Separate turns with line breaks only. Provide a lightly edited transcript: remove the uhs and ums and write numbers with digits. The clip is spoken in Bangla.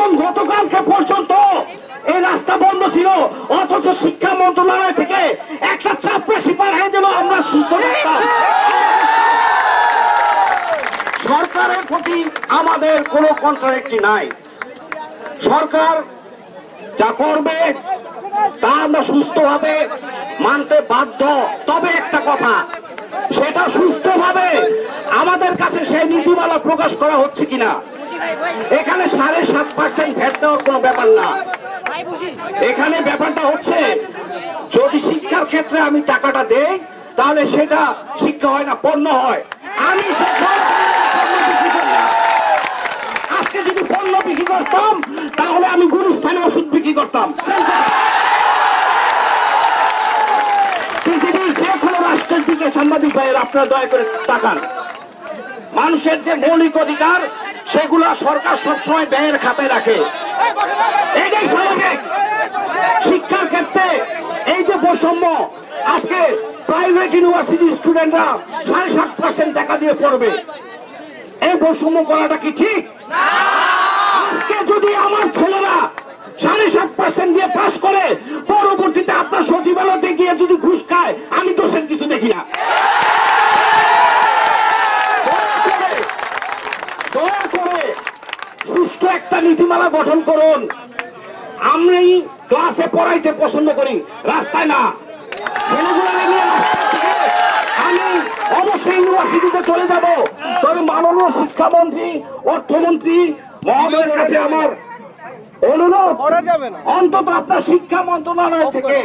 এবং গতকালকে পর্যন্ত এই রাস্তা বন্ধ ছিল, অথচ শিক্ষা মন্ত্রণালয় থেকে একটা চাপরাশি পাঠিয়ে দিল আমরা সুস্থ থাকতাম। সরকারের প্রতি আমাদের কোনো কন্ট্রাক্টই নাই। সরকার যা করবে তা আমরা সুস্থভাবে মানতে বাধ্য। তবে একটা কথা, সেটা সুস্থভাবে আমাদের কাছে সেই নীতিমালা প্রকাশ করা হচ্ছে কিনা। এখানে 7.5% ভ্যাট দেওয়ার কোনো ব্যাপার না। এখানে ব্যাপারটা হচ্ছে, যদি শিক্ষার ক্ষেত্রে আমি টাকাটা দেই তাহলে সেটা শিক্ষা হয় না, পণ্য হয়। আমি আজকে যদি পণ্য বিক্রি করতাম তাহলে আমি গুরুস্থানে ওষুধ বিক্রি করতাম। পৃথিবীর যে কোনো রাষ্ট্রের দিকে সাংবাদিক ভাইয়ের আপনারা দয়া করে তাকান। মানুষের যে মৌলিক অধিকার সেগুলা সরকার সবসময় ব্যয়ের খাতায় রাখে, এটাই স্বাভাবিক। শিক্ষার ক্ষেত্রে এই যে বৈষম্য, আজকে প্রাইভেট ইউনিভার্সিটি স্টুডেন্টরা 7.5% টাকা দিয়ে পড়বে, এই বৈষম্য করাটা কি ঠিক? আজকে যদি আমার ছেলেরা 7.5% দিয়ে পাস করে পরবর্তীতে আপনার সচিবালয়তে গিয়ে যদি ঘুষ খায়, আমি দোষের কিছু দেখি না। দয়া করে সুষ্ঠু একটা নীতিমালা গঠন করুন। আমি ক্লাসে পড়াইতে পছন্দ করি, রাস্তায় না। আমি অবশ্যই ইউনিভার্সিটিতে চলে যাব, তবে মাননীয় শিক্ষামন্ত্রী, অর্থমন্ত্রী মহোদয়ের কাছে আমার অনুরোধ, অন্তত আপনার শিক্ষা মন্ত্রণালয় থেকে